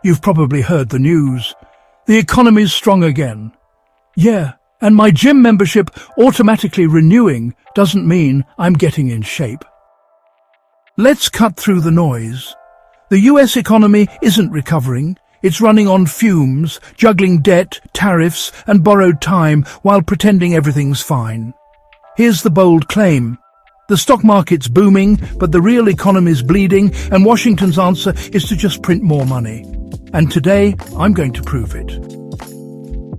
You've probably heard the news. The economy's strong again. Yeah, and my gym membership automatically renewing doesn't mean I'm getting in shape. Let's cut through the noise. The US economy isn't recovering. It's running on fumes, juggling debt, tariffs, and borrowed time while pretending everything's fine. Here's the bold claim. The stock market's booming, but the real economy's bleeding, and Washington's answer is to just print more money. And today, I'm going to prove it.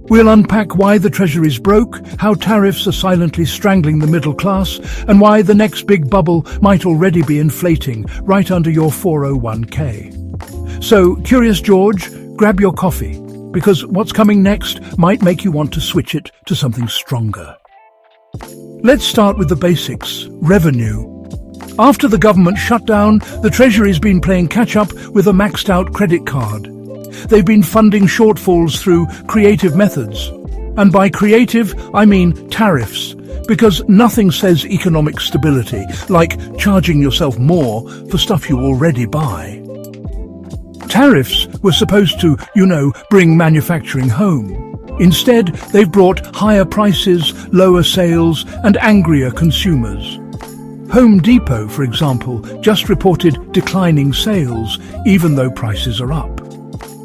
We'll unpack why the Treasury's broke, how tariffs are silently strangling the middle class, and why the next big bubble might already be inflating right under your 401k. So, Curious George, grab your coffee, because what's coming next might make you want to switch it to something stronger. Let's start with the basics, revenue. After the government shutdown, the Treasury's been playing catch-up with a maxed-out credit card. They've been funding shortfalls through creative methods. And by creative, I mean tariffs, because nothing says economic stability like charging yourself more for stuff you already buy. Tariffs were supposed to, bring manufacturing home. Instead, they've brought higher prices, lower sales, and angrier consumers. Home Depot, for example, just reported declining sales, even though prices are up.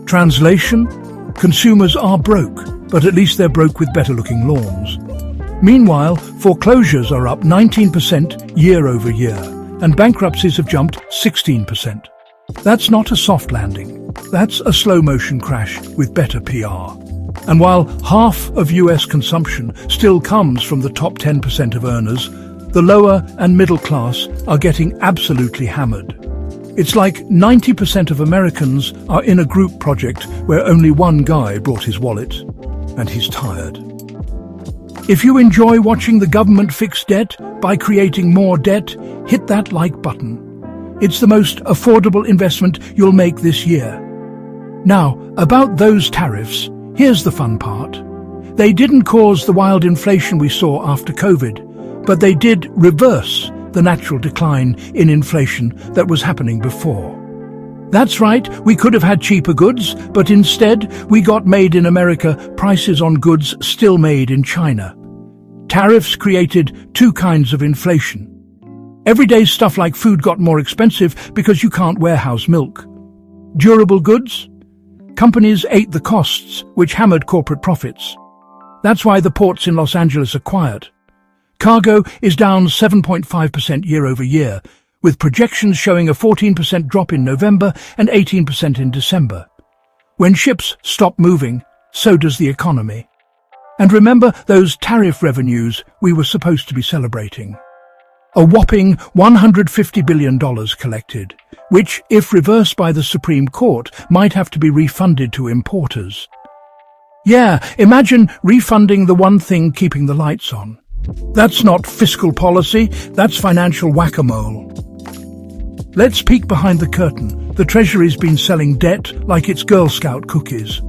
Translation? Consumers are broke, but at least they're broke with better-looking lawns. Meanwhile, foreclosures are up 19% year over year, and bankruptcies have jumped 16%. That's not a soft landing. That's a slow-motion crash with better PR. And while half of US consumption still comes from the top 10% of earners, the lower and middle class are getting absolutely hammered. It's like 90% of Americans are in a group project where only one guy brought his wallet, and he's tired. If you enjoy watching the government fix debt by creating more debt, hit that like button. It's the most affordable investment you'll make this year. Now, about those tariffs, here's the fun part. They didn't cause the wild inflation we saw after COVID, but they did reverse the natural decline in inflation that was happening before. That's right, we could have had cheaper goods, but instead we got made in America prices on goods still made in China. Tariffs created two kinds of inflation. Everyday stuff like food got more expensive because you can't warehouse milk. Durable goods? Companies ate the costs, which hammered corporate profits. That's why the ports in Los Angeles are quiet. Cargo is down 7.5% year over year, with projections showing a 14% drop in November and 18% in December. When ships stop moving, so does the economy. And remember those tariff revenues we were supposed to be celebrating. A whopping $150 billion collected, which, if reversed by the Supreme Court, might have to be refunded to importers. Yeah, imagine refunding the one thing keeping the lights on. That's not fiscal policy, that's financial whack-a-mole. Let's peek behind the curtain. The Treasury's been selling debt like it's Girl Scout cookies.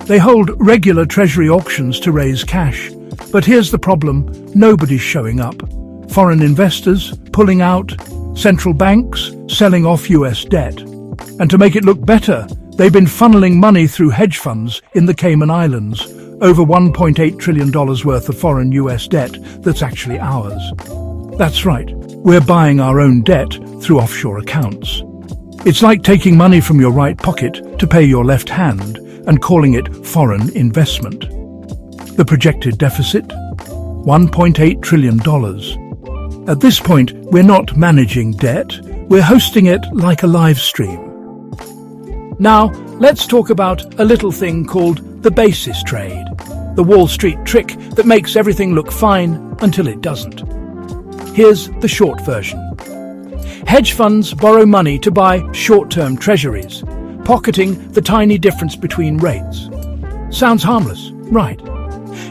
They hold regular Treasury auctions to raise cash. But here's the problem, nobody's showing up. Foreign investors pulling out, central banks selling off US debt. And to make it look better, they've been funneling money through hedge funds in the Cayman Islands, over $1.8 trillion worth of foreign US debt that's actually ours. That's right, we're buying our own debt through offshore accounts. It's like taking money from your right pocket to pay your left hand and calling it foreign investment. The projected deficit? $1.8 trillion. At this point, we're not managing debt, we're hosting it like a live stream. Now, let's talk about a little thing called the basis trade, the Wall Street trick that makes everything look fine until it doesn't. Here's the short version. Hedge funds borrow money to buy short-term treasuries, pocketing the tiny difference between rates. Sounds harmless, right?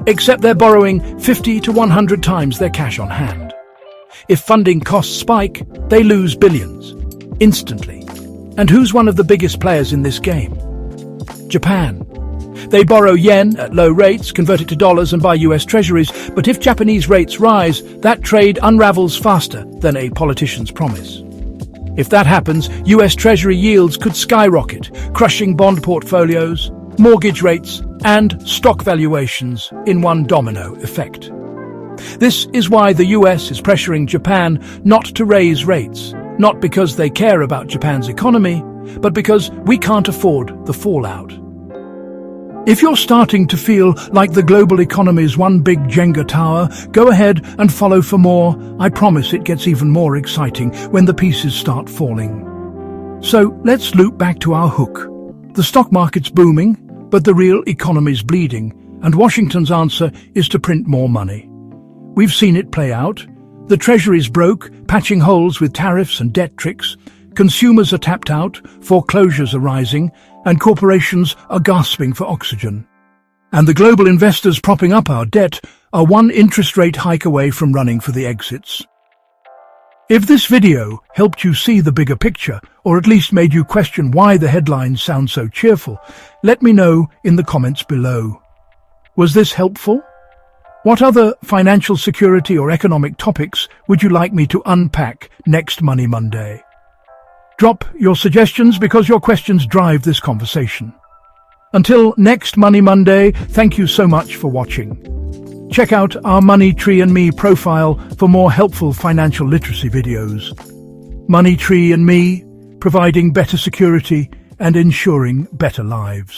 Except they're borrowing 50 to 100 times their cash on hand. If funding costs spike, they lose billions, instantly. And who's one of the biggest players in this game? Japan. They borrow yen at low rates, convert it to dollars and buy US treasuries, but if Japanese rates rise, that trade unravels faster than a politician's promise. If that happens, US Treasury yields could skyrocket, crushing bond portfolios, mortgage rates, and stock valuations in one domino effect. This is why the US is pressuring Japan not to raise rates, not because they care about Japan's economy, but because we can't afford the fallout. If you're starting to feel like the global economy is one big Jenga tower, go ahead and follow for more. I promise it gets even more exciting when the pieces start falling. So let's loop back to our hook. The stock market's booming, but the real economy's bleeding, and Washington's answer is to print more money. We've seen it play out. The Treasury's broke, patching holes with tariffs and debt tricks. Consumers are tapped out, foreclosures are rising, and corporations are gasping for oxygen. And the global investors propping up our debt are one interest rate hike away from running for the exits. If this video helped you see the bigger picture, or at least made you question why the headlines sound so cheerful, let me know in the comments below. Was this helpful? What other financial security or economic topics would you like me to unpack next Money Monday? Drop your suggestions because your questions drive this conversation. Until next Money Monday, thank you so much for watching. Check out our Money Tree and Me profile for more helpful financial literacy videos. Money Tree and Me, providing better security and ensuring better lives.